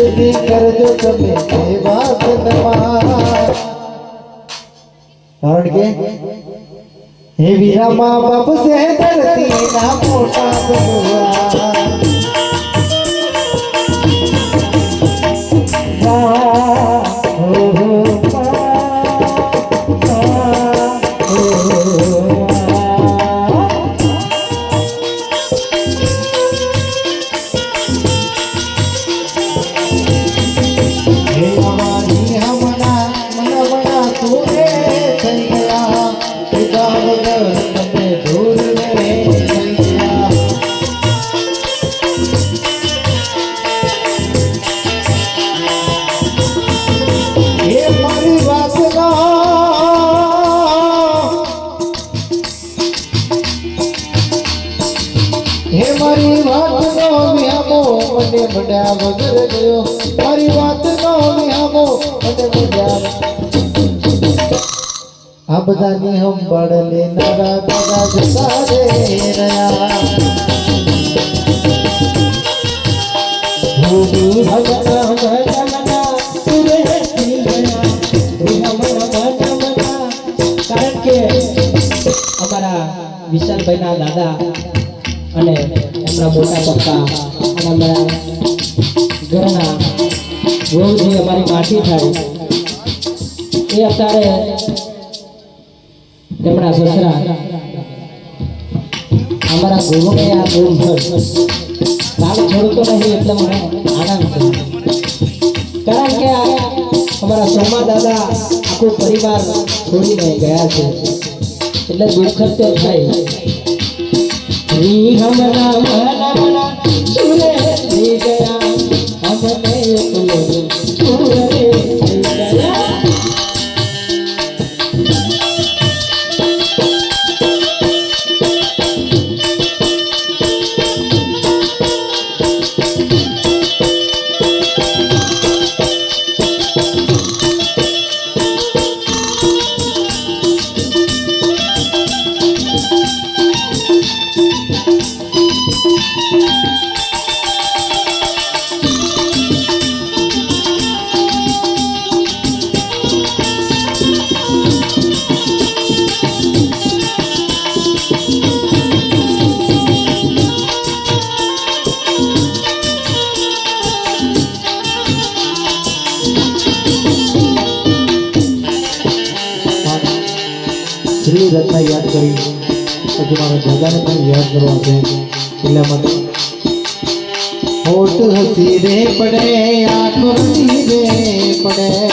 जल्दी कर जो તમે સેવા ધનમાં કારણ કે હે વીરા મા બાપ સે ધરતી ના મોટા ભગવાન બડા વગર ગયો મારી વાત નો વિહામો મને બુજાર આ બધાની હંભાળ લેનારા દાદા જતા રે રહ્યા કારણ કે અમારા વિશાલભાઈ ના દાદા અને એમના મોટા પપ્પા અને અમારા ઘરના ગોળજી અમારી માટી થાય એ અત્યારે તેમના સસરા અમારા ગુરુને આ ગુમ કામ છોડતો નહીં એટલે મને આનંદ છે કારણ કે અમારા સોમા દાદા આખો પરિવાર છોડીને ગયા છે એટલે દુઃખ તો થાય હમણા મના સુરે ગયા શ્રી રત્ના યાદ કરી પછી મારા દાદાને પણ યાદ કરવા છે એટલા માટે હોઠ હસી રે પડે આંખો હસી રે પડે